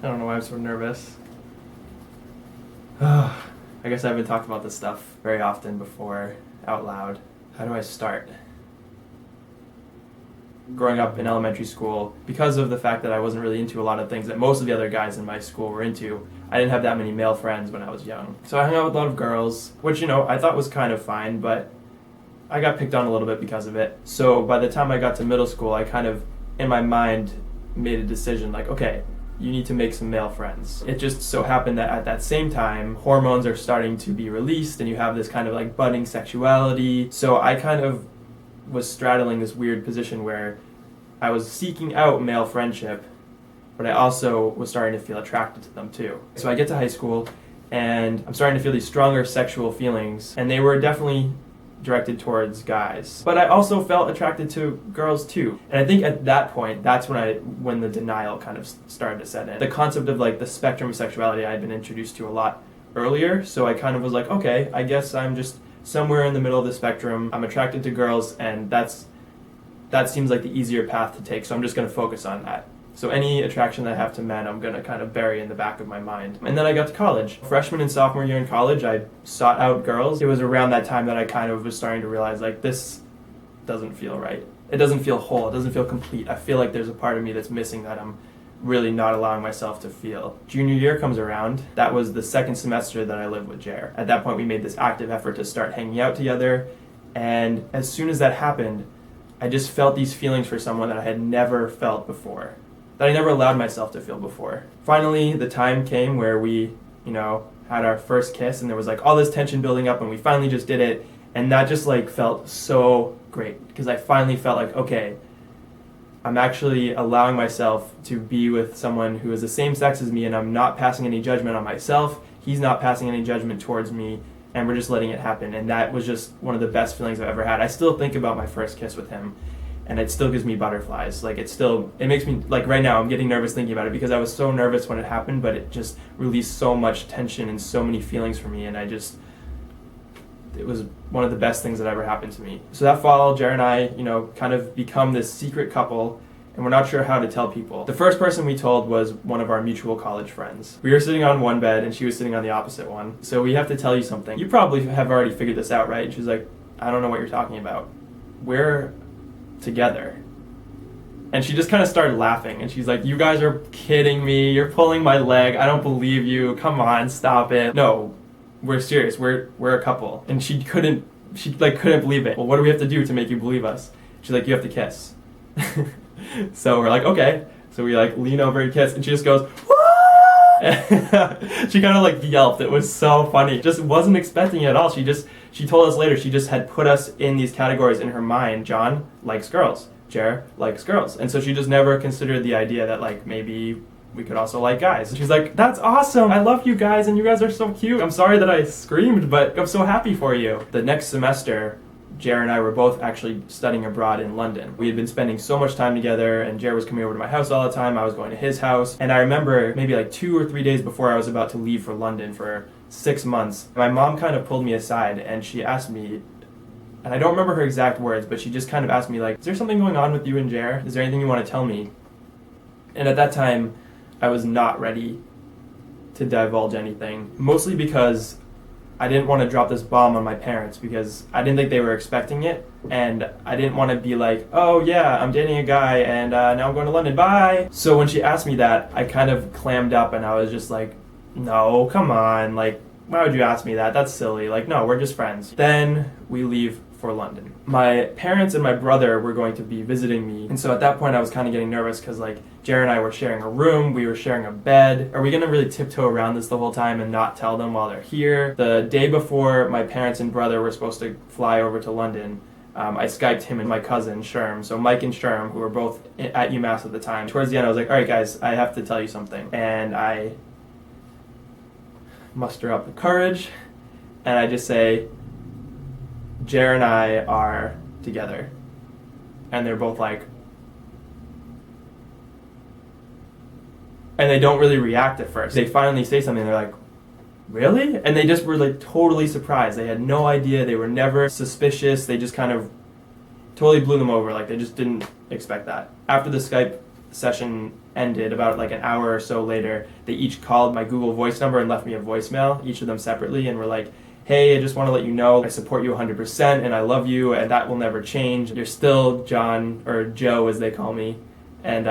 I don't know why I'm so nervous. I guess I haven't talked about this stuff very often before out loud. How do I start? Growing up in elementary school, because of the fact that I wasn't really into a lot of things that most of the other guys in my school were into, I didn't have that many male friends when I was young. So I hung out with a lot of girls, which, I thought was kind of fine, but I got picked on a little bit because of it. So by the time I got to middle school, I kind of, in my mind, made a decision like, okay, you need to make some male friends. It just so happened that at that same time, hormones are starting to be released and you have this kind of like budding sexuality. So I kind of was straddling this weird position where I was seeking out male friendship, but I also was starting to feel attracted to them too. So I get to high school and I'm starting to feel these stronger sexual feelings, and they were definitely directed towards guys. But I also felt attracted to girls too. And I think at that point, that's when the denial kind of started to set in. The concept of like the spectrum of sexuality I had been introduced to a lot earlier, so I kind of was like, okay, I guess I'm just somewhere in the middle of the spectrum. I'm attracted to girls, and that seems like the easier path to take, so I'm just going to focus on that. So any attraction that I have to men, I'm going to kind of bury in the back of my mind. And then I got to college. Freshman and sophomore year in college, I sought out girls. It was around that time that I kind of was starting to realize, like, this doesn't feel right. It doesn't feel whole. It doesn't feel complete. I feel like there's a part of me that's missing that I'm really not allowing myself to feel. Junior year comes around. That was the second semester that I lived with Jer. At that point, we made this active effort to start hanging out together. And as soon as that happened, I just felt these feelings for someone that I had never felt before, that I never allowed myself to feel before. Finally, the time came where we, had our first kiss, and there was like all this tension building up, and we finally just did it. And that just like felt so great, because I finally felt like, okay, I'm actually allowing myself to be with someone who is the same sex as me, and I'm not passing any judgment on myself. He's not passing any judgment towards me, and we're just letting it happen. And that was just one of the best feelings I've ever had. I still think about my first kiss with him, and it still gives me butterflies. Like it makes me, like right now I'm getting nervous thinking about it, because I was so nervous when it happened, but it just released so much tension and so many feelings for me, and it was one of the best things that ever happened to me. So that fall, Jer and I, kind of become this secret couple, and we're not sure how to tell people. The first person we told was one of our mutual college friends. We were sitting on one bed, and she was sitting on the opposite one. So we have to tell you something. You probably have already figured this out, right? And she's like, I don't know what you're talking about. We're together. And she just kind of started laughing, and she's like, you guys are kidding me. You're pulling my leg. I don't believe you. Come on, stop it. No, we're serious. We're a couple. And she couldn't believe it. Well, what do we have to do to make you believe us? She's like, you have to kiss. So we're like, okay. So we like lean over and kiss, and she just goes, she kind of like yelped. It was so funny. Just wasn't expecting it at all. She told us later she just had put us in these categories in her mind. John likes girls. Jer likes girls. And so she just never considered the idea that like maybe we could also like guys. And she's like, that's awesome. I love you guys, and you guys are so cute. I'm sorry that I screamed, but I'm so happy for you. The next semester, Jer and I were both actually studying abroad in London. We had been spending so much time together, and Jer was coming over to my house all the time. I was going to his house. And I remember maybe like 2 or 3 days before I was about to leave for London for 6 months, my mom kind of pulled me aside, and she asked me, and I don't remember her exact words, but she just kind of asked me like, is there something going on with you and Jer? Is there anything you want to tell me? And at that time, I was not ready to divulge anything, mostly because I didn't want to drop this bomb on my parents, because I didn't think they were expecting it, and I didn't want to be like, oh yeah, I'm dating a guy, and now I'm going to London, bye! So when she asked me that, I kind of clammed up, and I was just like, no, come on, like, why would you ask me that? That's silly. Like, no, we're just friends. Then we leave for London. My parents and my brother were going to be visiting me, and so at that point I was kind of getting nervous, because like Jer and I were sharing a room, we were sharing a bed. Are we gonna really tiptoe around this the whole time and not tell them while they're here? The day before my parents and brother were supposed to fly over to London, I Skyped him and my cousin Sherm, so Mike and Sherm, who were both at UMass at the time. Towards the end I was like, alright guys, I have to tell you something. And I muster up the courage, and I just say, Jer and I are together. And they're both like, and they don't really react at first. They finally say something, and they're like, really? And they just were like totally surprised. They had no idea. They were never suspicious. They just kind of totally blew them over. Like they just didn't expect that. After the Skype session ended, about like an hour or so later, they each called my Google Voice number and left me a voicemail, each of them separately, and were like, hey, I just want to let you know I support you 100% and I love you and that will never change. You're still John, or Joe as they call me, and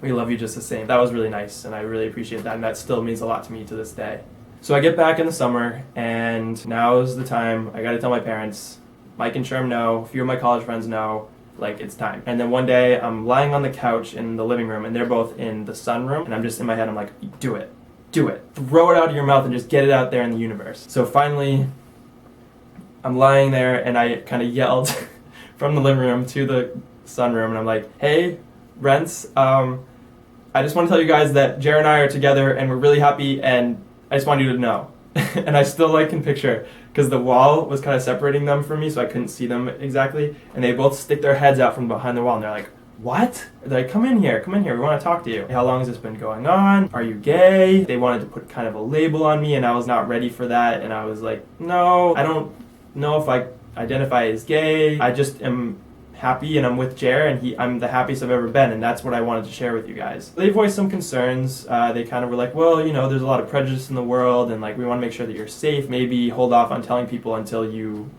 we love you just the same. That was really nice and I really appreciate that, and that still means a lot to me to this day. So I get back in the summer and now is the time. I gotta tell my parents. Mike and Sherm know, a few of my college friends know, like it's time. And then one day I'm lying on the couch in the living room and they're both in the sunroom, and I'm just in my head, I'm like, do it. Do it. Throw it out of your mouth and just get it out there in the universe. So finally, I'm lying there and I kind of yelled from the living room to the sunroom, and I'm like, hey, Rents, I just want to tell you guys that Jared and I are together and we're really happy, and I just want you to know. And I still can picture, because the wall was kind of separating them from me, so I couldn't see them exactly, and they both stick their heads out from behind the wall and they're like, what? They're like, come in here, we want to talk to you. How long has this been going on? Are you gay? They wanted to put kind of a label on me and I was not ready for that, and I was like, no, I don't know if I identify as gay. I just am happy and I'm with Jer, and I'm the happiest I've ever been, and that's what I wanted to share with you guys. They voiced some concerns. They kind of were like, well, there's a lot of prejudice in the world, and we want to make sure that you're safe. Maybe hold off on telling people until you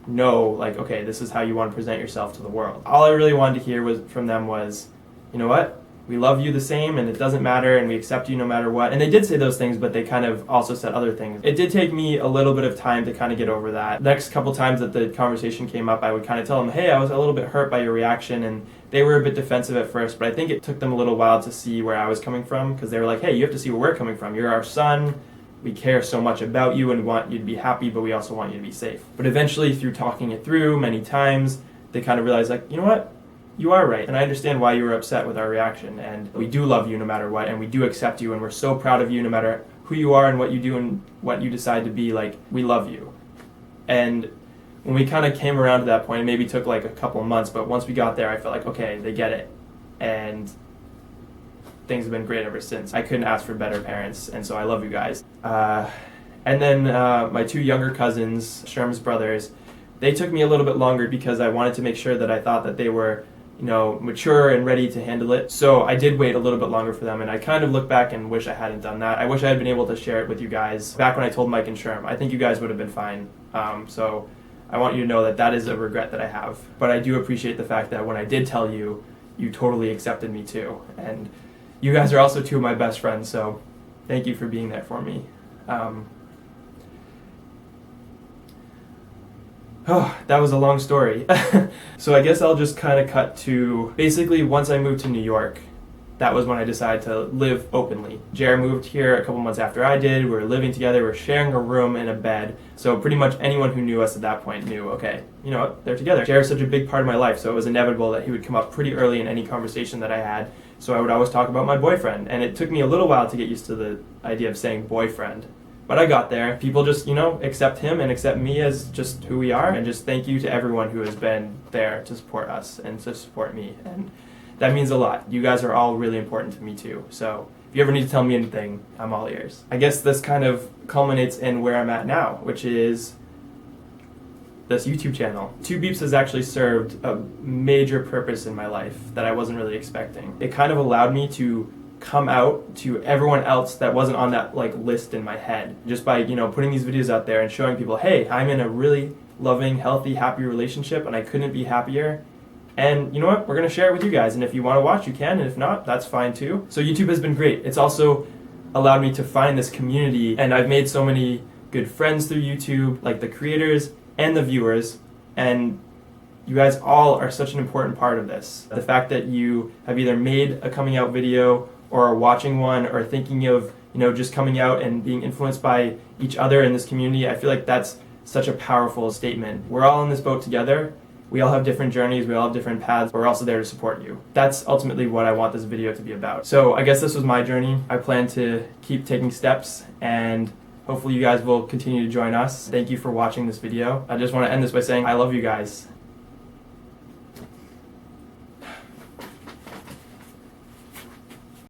know, okay, this is how you want to present yourself to the world. All I really wanted to hear from them was, you know what? We love you the same, and it doesn't matter, and we accept you no matter what. And they did say those things, but they kind of also said other things. It did take me a little bit of time to kind of get over that. Next couple times that the conversation came up, I would kind of tell them, hey, I was a little bit hurt by your reaction, and they were a bit defensive at first, but I think it took them a little while to see where I was coming from, because they were like, hey, you have to see where we're coming from. You're our son. We care so much about you and want you to be happy, but we also want you to be safe. But eventually, through talking it through many times, they kind of realized, you know what? You are right, and I understand why you were upset with our reaction, and we do love you no matter what, and we do accept you, and we're so proud of you no matter who you are and what you do and what you decide to be. We love you. And when we kind of came around to that point, it maybe took a couple of months, but once we got there, I felt like, okay, they get it, and things have been great ever since. I couldn't ask for better parents, and so I love you guys. And then my two younger cousins, Sherm's brothers, they took me a little bit longer because I wanted to make sure that I thought that they were mature and ready to handle it. So I did wait a little bit longer for them, and I kind of look back and wish I hadn't done that. I wish I had been able to share it with you guys back when I told Mike and Sherm. I think you guys would have been fine. So I want you to know that that is a regret that I have. But I do appreciate the fact that when I did tell you, you totally accepted me too. And you guys are also two of my best friends, so thank you for being there for me. Oh, that was a long story. So I guess I'll just kind of cut to, basically once I moved to New York, that was when I decided to live openly. Jared moved here a couple months after I did. We were living together, we were sharing a room and a bed. So pretty much anyone who knew us at that point knew, okay, you know what, they're together. Jared's such a big part of my life, so it was inevitable that he would come up pretty early in any conversation that I had. So I would always talk about my boyfriend. And it took me a little while to get used to the idea of saying boyfriend. But I got there. People just, accept him and accept me as just who we are. And just thank you to everyone who has been there to support us and to support me. And that means a lot. You guys are all really important to me too. So if you ever need to tell me anything, I'm all ears. I guess this kind of culminates in where I'm at now, which is this YouTube channel. Two Beeps has actually served a major purpose in my life that I wasn't really expecting. It kind of allowed me to come out to everyone else that wasn't on that list in my head, just by putting these videos out there and showing people, hey, I'm in a really loving, healthy, happy relationship and I couldn't be happier. And you know what, we're gonna share it with you guys, and if you want to watch, you can, and if not, that's fine too. So YouTube has been great. It's also allowed me to find this community, and I've made so many good friends through YouTube, like the creators and the viewers, and you guys all are such an important part of this. The fact that you have either made a coming out video or are watching one or thinking of just coming out and being influenced by each other in this community, I feel like that's such a powerful statement. We're all in this boat together. We all have different journeys, we all have different paths, but we're also there to support you. That's ultimately what I want this video to be about. So I guess this was my journey. I plan to keep taking steps, and hopefully you guys will continue to join us. Thank you for watching this video. I just want to end this by saying I love you guys.